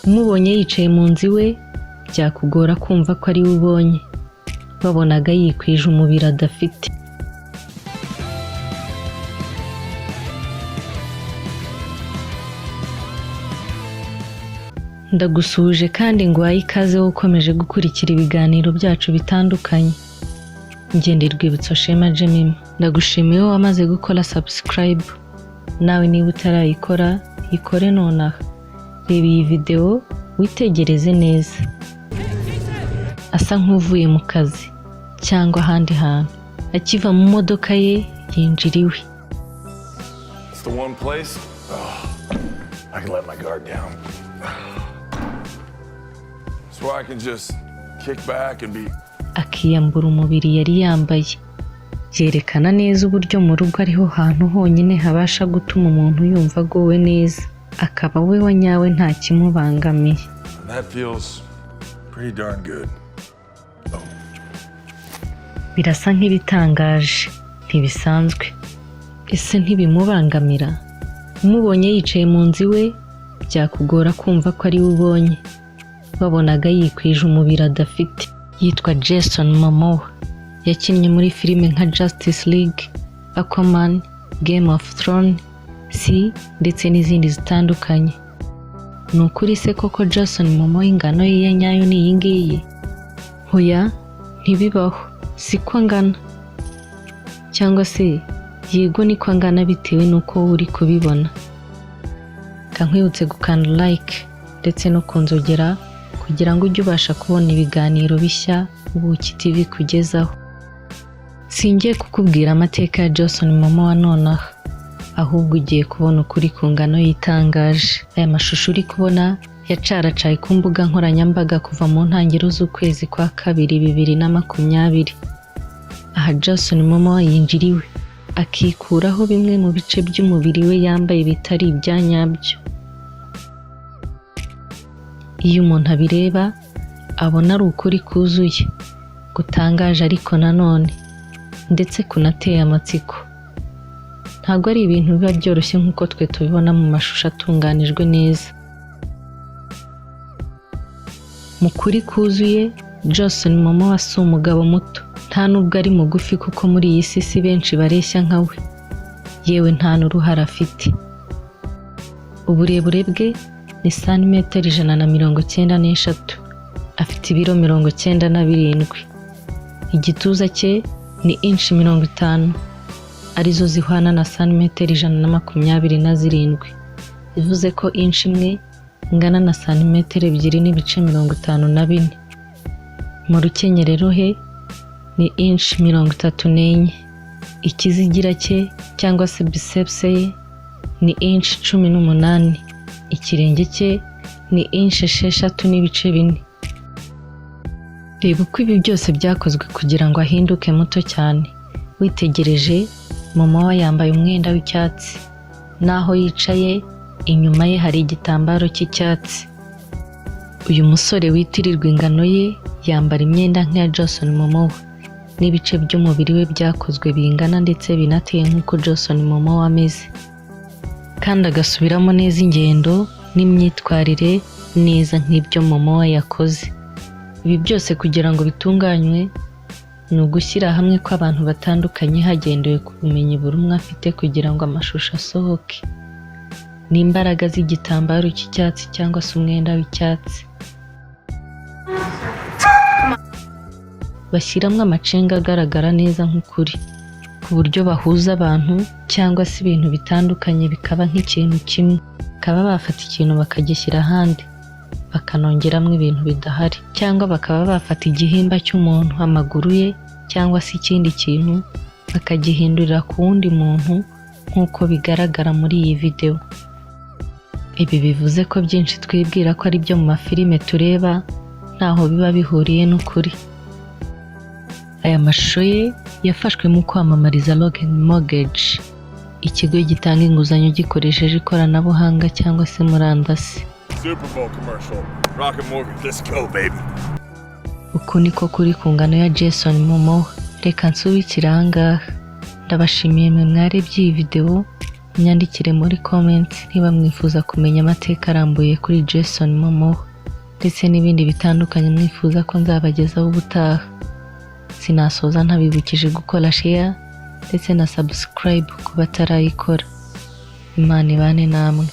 umubonye yicaye mu nzu iwe byakugora kumva ko ari we ubonye, wabonaga yikwije umubiri adafite. Ndagusuje kandi nguhaye ikaze wo ukomeje gukurikira ibiganiro byacu bitandukanye. Ngende Rwibutso Shema Jemima. Ndagushimiye wowe wamaze gukora subscribe. Nawe niba utarayikora, ikore nonaha. Reba iyi video witegereze neza. Asa nk'uvuye mu kazi cyangwa ahandi hantu. Akiva mu modoka ye yinjira iwe. It's the one place I can let my guard down. It's where I can just kick back and be. Akiyambura umubiri yari yambaye. Yerekana neza uburyo mu rugo ariho hantu honyine habasha gutuma umuntu yumva agowe neza, akaba we wa nyawe nta kimubangamiye. That feels pretty darn good. Birasa nk'ibitangaje, ntibisanzwe. Ese ntibimubangamira? Umubonye yicaye mu nzu iwe byakugora kumva ko ari we ubonye, wabonaga yikwije umubiri adafite. Yitwa Jason Momoa. Yakinnye muri filime nka Justice League, Aquaman, Game of Thrones, ndetse n'izindi zitandukanye. Nukuri se koko Jason Momoa ingano ye ya nyayo ni iyi ngiyi? Hoya, ntibibaho. Siko angana. Cyangwa se yego niko angana bitewe nuko uri kubibona. Kankwibutse gukanda like ndetse no kunzogera kugira ngo ujye ubasha kubona ibiganiro bishya Ubuki TV kugezaho. Singiye kukubwira amateka ya Jason Momoa nonaha, ahubwo ugiye kubona ukuri ku ngano yitangaje. Aya mashusho uri kubona yacaracaye ku mbuga nkoranyambaga kuva mu ntangiriro z'ukwezi kwa kabiri 2020. Aha Jason Momoa yinjiriwe akikuraho bimwe mu bice by'umubiri we yambaye bitari ibyanyabyo. Iyo umuntu abireba abona ari ukuri kuzuye, gutangaje ariko nanone ndetse kunateye amatsiko. Ntabwo ari ibintu biba byoroshye nk'uko twe tubibona mu mashusho atunganijwe neza. Mu kuri kuzuye, Jason Momoa si umugabo muto, nta nubwo ari mugufi kuko muri iyi si benshi bareshya nka we, yewe nta n'uruhara afite. Uburebure bwe ni santimetero 193, afite ibiro 97. Igituza cye ni inch 50, arizo zihwana na santimetero 127. Bivuze ko inch imwe ingana na santimetero 2.54. Mu rukenyerero he ni inch 34. Ikizigira cye cyangwa se biceps ye ni inch 18. Ikirenge cye ni inch 6.4. Reba uko ibi byose byakozwe kugira ngo ahinduke muto cyane. Witegereje, Momoa yambaye umwenda w'icyatsi, naho yicaye inyuma ye hari igitambaro cy'icyatsi. Uyu musore witirirwa ingano ye yambara imyenda nk'iya Jason Momoa, n'ibice by'umubiri we byakozwe bingana ndetse binateye nk'uko Jason Momoa ameze, kandi agasubiramo neza ingendo n'imyitwarire neza nk'ibyo Momoa yakoze. Ibi byose kugira ngo bitunganywe ni ugushyira hamwe kw'abantu batandukanye hagendewe ku bumenyi buri umwe afite kugira ngo amashusho asohoke. N'imbaraga z'igitambaro cy'icyatsi cyangwa se umwenda w'icyatsi. Bashyiramo amacenga agaragara neza nk'ukuri, ku buryo bahuza abantu cyangwa se ibintu bitandukanye bikaba nk'ikintu kimwe. Bakaba bafata ikintu bakagishyira ahandi, bakanongeramo ibintu bidahari, cyangwa bakaba bafata igihimba cy'umuntu, amaguru ye cyangwa se ikindi kintu bakagihindurira ku wundi muntu nk'uko bigaragara muri iyi video. Ibi bivuze ko byinshi twibwira ko ari byo mu mafilime tureba ntaho biba bihuriye n'ukuri. Aya mashusho ye yafashwe mu kwamamariza Logan Mortgage, ikigo gitanga inguzanyo gikoresheje ikoranabuhanga cyangwa se murandasi. Super Bowl commercial. Rocket Mortgage, let's go baby. Uko niko kuri ku ngano ya Jason Momoa. Reka nsubikire ahangaha. Ndabashimiye mwe mwarebye iyi video, Myandikire muri comment niba mwifuza kumenya amateka arambuye kuri Jason Momoa ndetse n'ibindi bitandukanye mwifuza ko nzabagezaho ubutaha. Sinasoza ntabibukije gukora share ndetse na subscribe ku batarayikora. Imana ibane namwe.